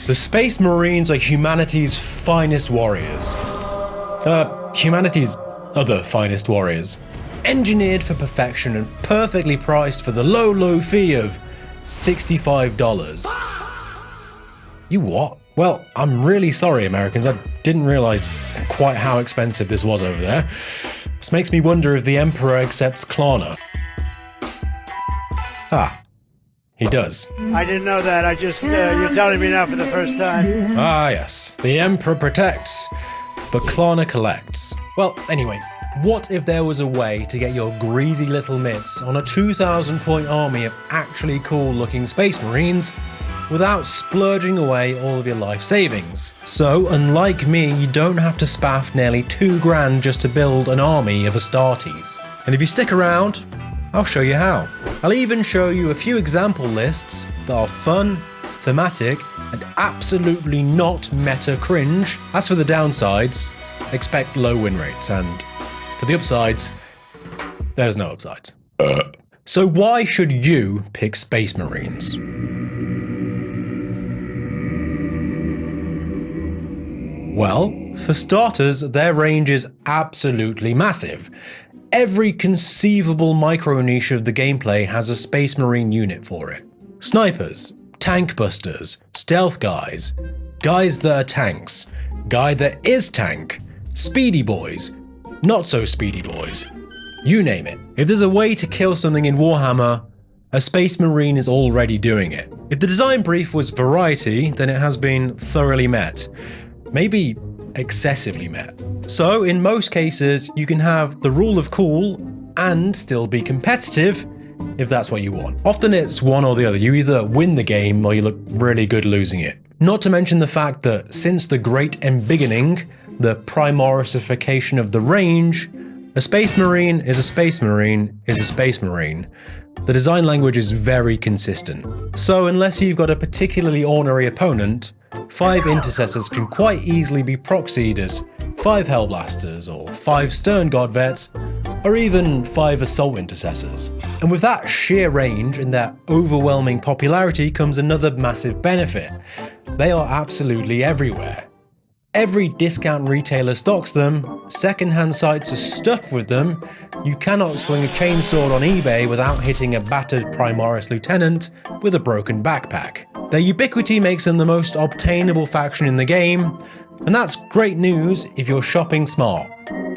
The Space Marines are humanity's finest warriors. Humanity's other finest warriors. Engineered for perfection and perfectly priced for the low, low fee of $65. You what? Well, I'm really sorry, Americans. I didn't realize quite how expensive this was over there. This makes me wonder if the Emperor accepts Klarna. Ah, he does. I didn't know that. You're telling me now for the first time. Ah, yes. The Emperor protects, but Klarna collects. Well, anyway, what if there was a way to get your greasy little mitts on a 2,000-point army of actually cool-looking Space Marines without splurging away all of your life savings? So, unlike me, you don't have to spaff nearly $2,000 just to build an army of Astartes. And if you stick around, I'll show you how. I'll even show you a few example lists that are fun, thematic, and absolutely not meta cringe. As for the downsides, expect low win rates, and for the upsides, there's no upsides. So why should you pick Space Marines? Well, for starters, their range is absolutely massive. Every conceivable micro niche of the gameplay has a Space Marine unit for it. Snipers, tank busters, stealth guys, guys that are tanks, guy that is tank, speedy boys, not so speedy boys. You name it. If there's a way to kill something in Warhammer, a Space Marine is already doing it. If the design brief was variety, then it has been thoroughly met. Maybe excessively met. So in most cases, you can have the rule of cool and still be competitive if that's what you want. Often it's one or the other. You either win the game or you look really good losing it. Not to mention the fact that since the Great Embiggening, the primorisification of the range, a Space Marine is a Space Marine is a Space Marine. The design language is very consistent. So unless you've got a particularly ornery opponent, 5 intercessors can quite easily be proxied as 5 Hellblasters, or 5 Stern God Vets, or even 5 Assault Intercessors. And with that sheer range and their overwhelming popularity comes another massive benefit. They are absolutely everywhere. Every discount retailer stocks them, second-hand sites are stuffed with them, you cannot swing a chainsaw on eBay without hitting a battered Primaris Lieutenant with a broken backpack. Their ubiquity makes them the most obtainable faction in the game, and that's great news if you're shopping smart.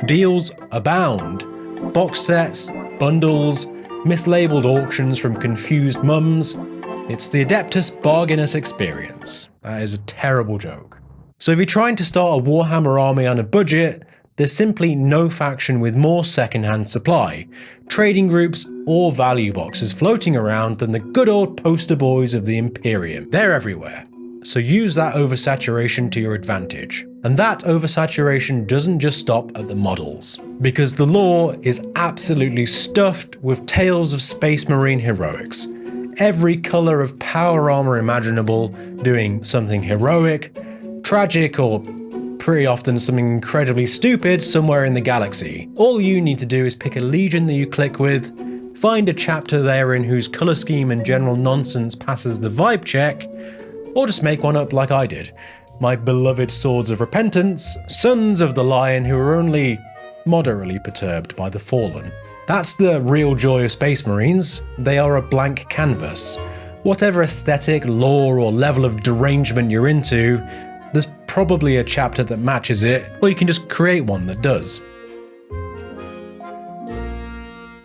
Deals abound. Box sets, bundles, mislabeled auctions from confused mums. It's the Adeptus Bargainus experience. That is a terrible joke. So if you're trying to start a Warhammer army on a budget, there's simply no faction with more second-hand supply, trading groups, or value boxes floating around than the good old poster boys of the Imperium. They're everywhere. So use that oversaturation to your advantage. And that oversaturation doesn't just stop at the models, because the lore is absolutely stuffed with tales of Space Marine heroics. Every colour of power armour imaginable doing something heroic, tragic, or pretty often something incredibly stupid somewhere in the galaxy. All you need to do is pick a legion that you click with, find a chapter therein whose colour scheme and general nonsense passes the vibe check, or just make one up like I did. My beloved Swords of Repentance, Sons of the Lion who are only moderately perturbed by the Fallen. That's the real joy of Space Marines. They are a blank canvas. Whatever aesthetic, lore, or level of derangement you're into, there's probably a chapter that matches it, or you can just create one that does.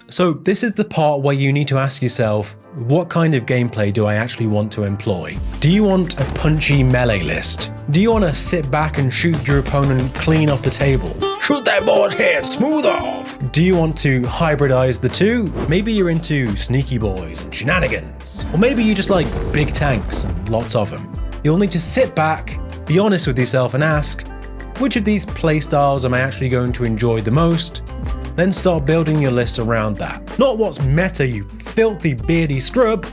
So this is the part where you need to ask yourself, what kind of gameplay do I actually want to employ? Do you want a punchy melee list? Do you want to sit back and shoot your opponent clean off the table? Shoot that board's head smooth off! Do you want to hybridize the two? Maybe you're into sneaky boys and shenanigans. Or maybe you just like big tanks and lots of them. You'll need to sit back, be honest with yourself and ask, which of these playstyles am I actually going to enjoy the most? Then start building your list around that. Not what's meta, you filthy beardy scrub,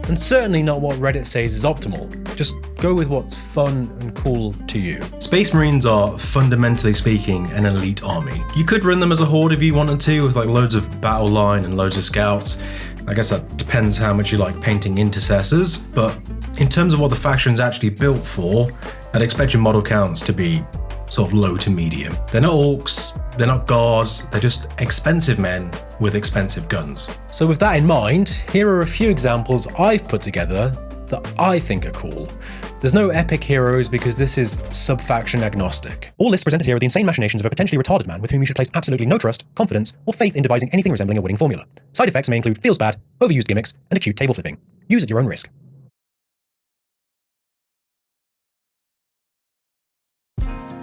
and certainly not what Reddit says is optimal. Just go with what's fun and cool to you. Space Marines are, fundamentally speaking, an elite army. You could run them as a horde if you wanted to, with like loads of battle line and loads of scouts. I guess that depends how much you like painting intercessors, but in terms of what the faction's actually built for, I'd expect your model counts to be sort of low to medium. They're not orcs, they're not guards, they're just expensive men with expensive guns. So with that in mind, here are a few examples I've put together that I think are cool. There's no epic heroes because this is sub-faction agnostic. All lists presented here are the insane machinations of a potentially retarded man with whom you should place absolutely no trust, confidence, or faith in devising anything resembling a winning formula. Side effects may include feels bad, overused gimmicks, and acute table flipping. Use at your own risk.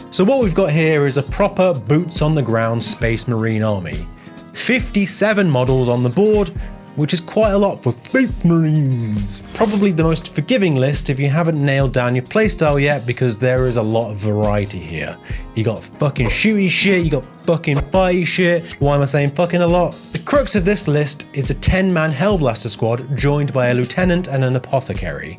So what we've got here is a proper boots-on-the-ground Space Marine army. 57 models on the board, which is quite a lot for Space Marines. Probably the most forgiving list if you haven't nailed down your playstyle yet, because there is a lot of variety here. You got fucking shooty shit, you got fucking fighty shit. Why am I saying fucking a lot? The crux of this list is a 10-man Hellblaster squad joined by a lieutenant and an apothecary.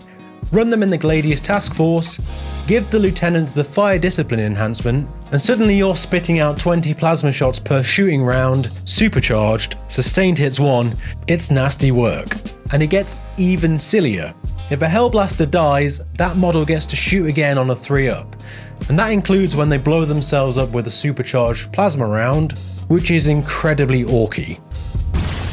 Run them in the Gladius task force, give the lieutenant the fire discipline enhancement, and suddenly you're spitting out 20 plasma shots per shooting round, supercharged, sustained hits 1, it's nasty work. And it gets even sillier. If a Hellblaster dies, that model gets to shoot again on a 3-up. And that includes when they blow themselves up with a supercharged plasma round, which is incredibly orky.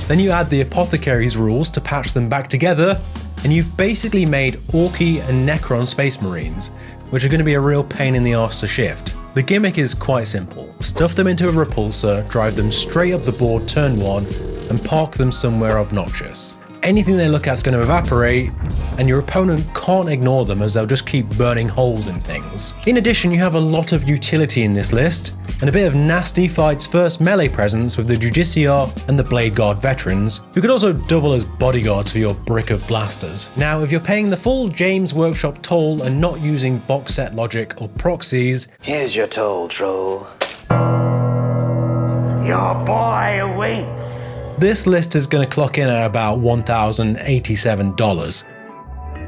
Then you add the apothecary's rules to patch them back together, and you've basically made Orky and Necron Space Marines, which are going to be a real pain in the arse to shift. The gimmick is quite simple. Stuff them into a repulsor, drive them straight up the board turn 1, and park them somewhere obnoxious. Anything they look at is going to evaporate, and your opponent can't ignore them as they'll just keep burning holes in things. In addition, you have a lot of utility in this list, and a bit of nasty fights first melee presence with the Justiciar and the Blade Guard veterans, who could also double as bodyguards for your brick of blasters. Now, if you're paying the full James Workshop toll and not using box set logic or proxies, here's your toll, troll. Your boy awaits. This list is going to clock in at about $1,087,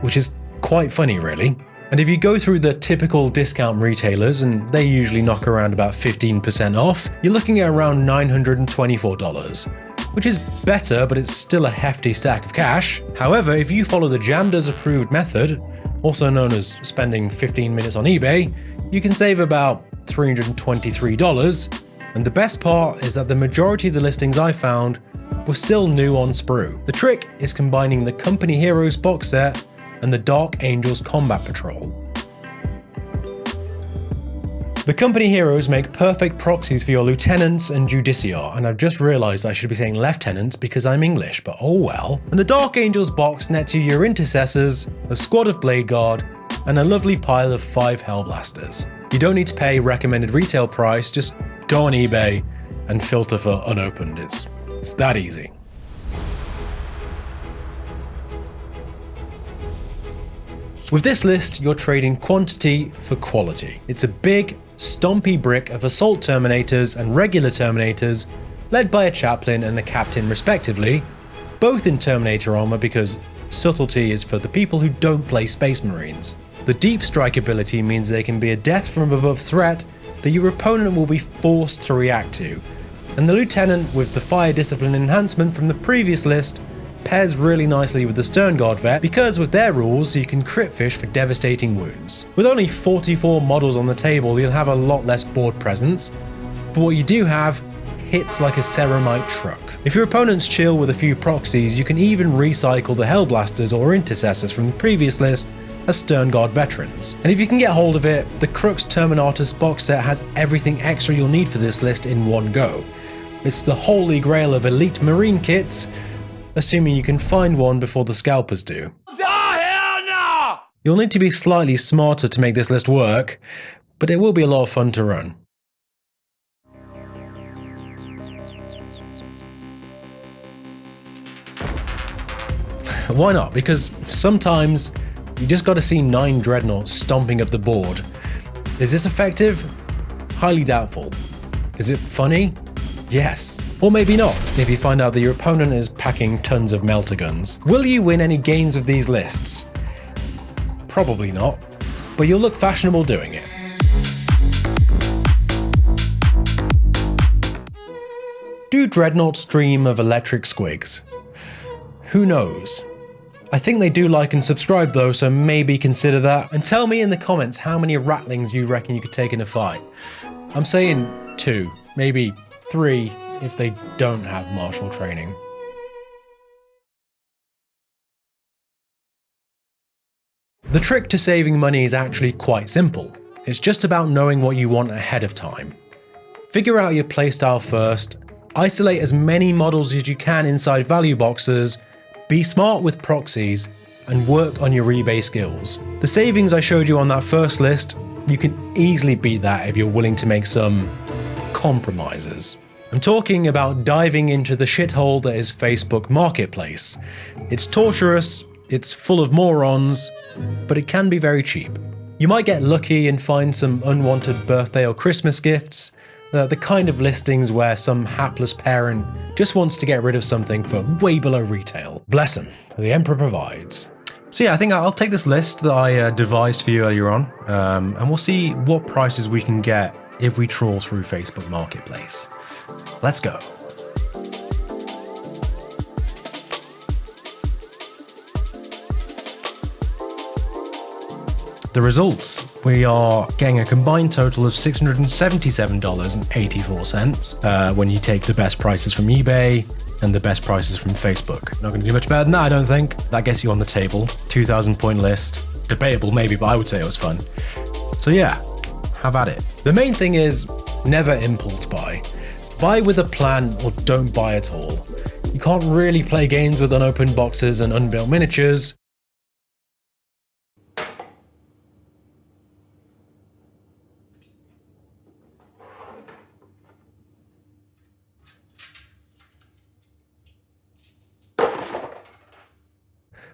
which is quite funny really. And if you go through the typical discount retailers, and they usually knock around about 15% off, you're looking at around $924, which is better, but it's still a hefty stack of cash. However, if you follow the Jamders approved method, also known as spending 15 minutes on eBay, you can save about $323. And the best part is that the majority of the listings I found were still new on sprue. The trick is combining the Company Heroes box set and the Dark Angels Combat Patrol. The Company Heroes make perfect proxies for your lieutenants and Justiciar, and I've just realised I should be saying lieutenants because I'm English, but oh well. And the Dark Angels box nets you your intercessors, a squad of Blade Guard, and a lovely pile of 5 Hellblasters. You don't need to pay recommended retail price, just go on eBay and filter for unopened. It's that easy. With this list, you're trading quantity for quality. It's a big, stompy brick of assault terminators and regular terminators, led by a chaplain and a captain respectively, both in Terminator armor because subtlety is for the people who don't play Space Marines. The deep strike ability means they can be a death from above threat that your opponent will be forced to react to. And the lieutenant with the fire discipline enhancement from the previous list pairs really nicely with the Stern Guard vet because with their rules you can crit fish for devastating wounds. With only 44 models on the table, you'll have a lot less board presence, but what you do have hits like a Ceramite truck. If your opponent's chill with a few proxies, you can even recycle the Hellblasters or Intercessors from the previous list as Stern Guard veterans. And if you can get hold of it, the Crux Terminatus box set has everything extra you'll need for this list in one go. It's the holy grail of elite marine kits, assuming you can find one before the scalpers do. The hell no! You'll need to be slightly smarter to make this list work, but it will be a lot of fun to run. Why not? Because sometimes you just gotta see 9 dreadnoughts stomping up the board. Is this effective? Highly doubtful. Is it funny? Yes. Or maybe not, if you find out that your opponent is packing tons of melter guns. Will you win any games with these lists? Probably not, but you'll look fashionable doing it. Do dreadnoughts dream of electric squigs? Who knows? I think they do like and subscribe though, so maybe consider that. And tell me in the comments how many ratlings you reckon you could take in a fight. I'm saying 2, maybe 3 if they don't have martial training. The trick to saving money is actually quite simple. It's just about knowing what you want ahead of time. Figure out your playstyle first, isolate as many models as you can inside value boxes, be smart with proxies, and work on your rebase skills. The savings I showed you on that first list, you can easily beat that if you're willing to make some compromises. I'm talking about diving into the shithole that is Facebook Marketplace. It's torturous, it's full of morons, but it can be very cheap. You might get lucky and find some unwanted birthday or Christmas gifts, the kind of listings where some hapless parent just wants to get rid of something for way below retail. Bless him, the Emperor provides. So yeah, I think I'll take this list that I devised for you earlier on, and we'll see what prices we can get if we trawl through Facebook Marketplace. Let's go. The results, we are getting a combined total of $677.84 when you take the best prices from eBay and the best prices from Facebook. Not going to do much better than that, I don't think. That gets you on the table. 2,000 point list. Debatable maybe, but I would say it was fun. So yeah, have at it. The main thing is never impulse buy. Buy with a plan or don't buy at all. You can't really play games with unopened boxes and unbuilt miniatures.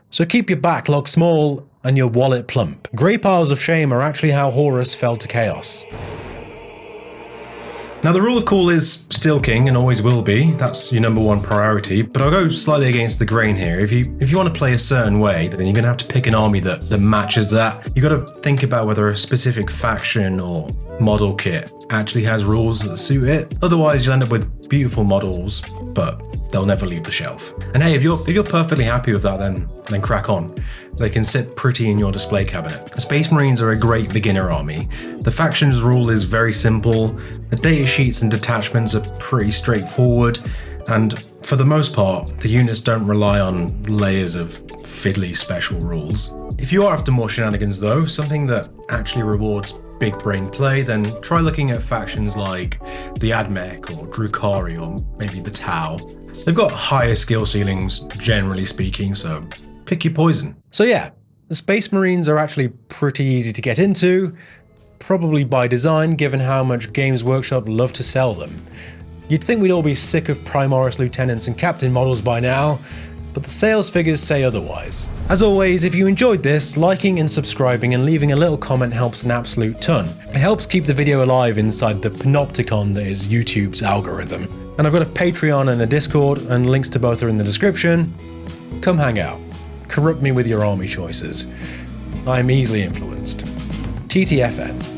So keep your backlog small and your wallet plump. Grey piles of shame are actually how Horus fell to chaos. Now the rule of cool is still king and always will be. That's your #1 priority, but I'll go slightly against the grain here. If you want to play a certain way, then you're going to have to pick an army that matches that. You've got to think about whether a specific faction or model kit actually has rules that suit it. Otherwise you'll end up with beautiful models, but they'll never leave the shelf. And hey, if you're perfectly happy with that, then crack on. They can sit pretty in your display cabinet. The Space Marines are a great beginner army. The factions rule is very simple, the data sheets and detachments are pretty straightforward, and for the most part, the units don't rely on layers of fiddly special rules. If you are after more shenanigans though, something that actually rewards big brain play, then try looking at factions like the Admech or Drukhari or maybe the Tau. They've got higher skill ceilings, generally speaking, so pick your poison. So yeah, the Space Marines are actually pretty easy to get into, probably by design given how much Games Workshop love to sell them. You'd think we'd all be sick of Primaris Lieutenants and Captain models by now, but the sales figures say otherwise. As always, if you enjoyed this, liking and subscribing and leaving a little comment helps an absolute ton. It helps keep the video alive inside the panopticon that is YouTube's algorithm. And I've got a Patreon and a Discord, and links to both are in the description. Come hang out. Corrupt me with your army choices. I'm easily influenced. TTFN.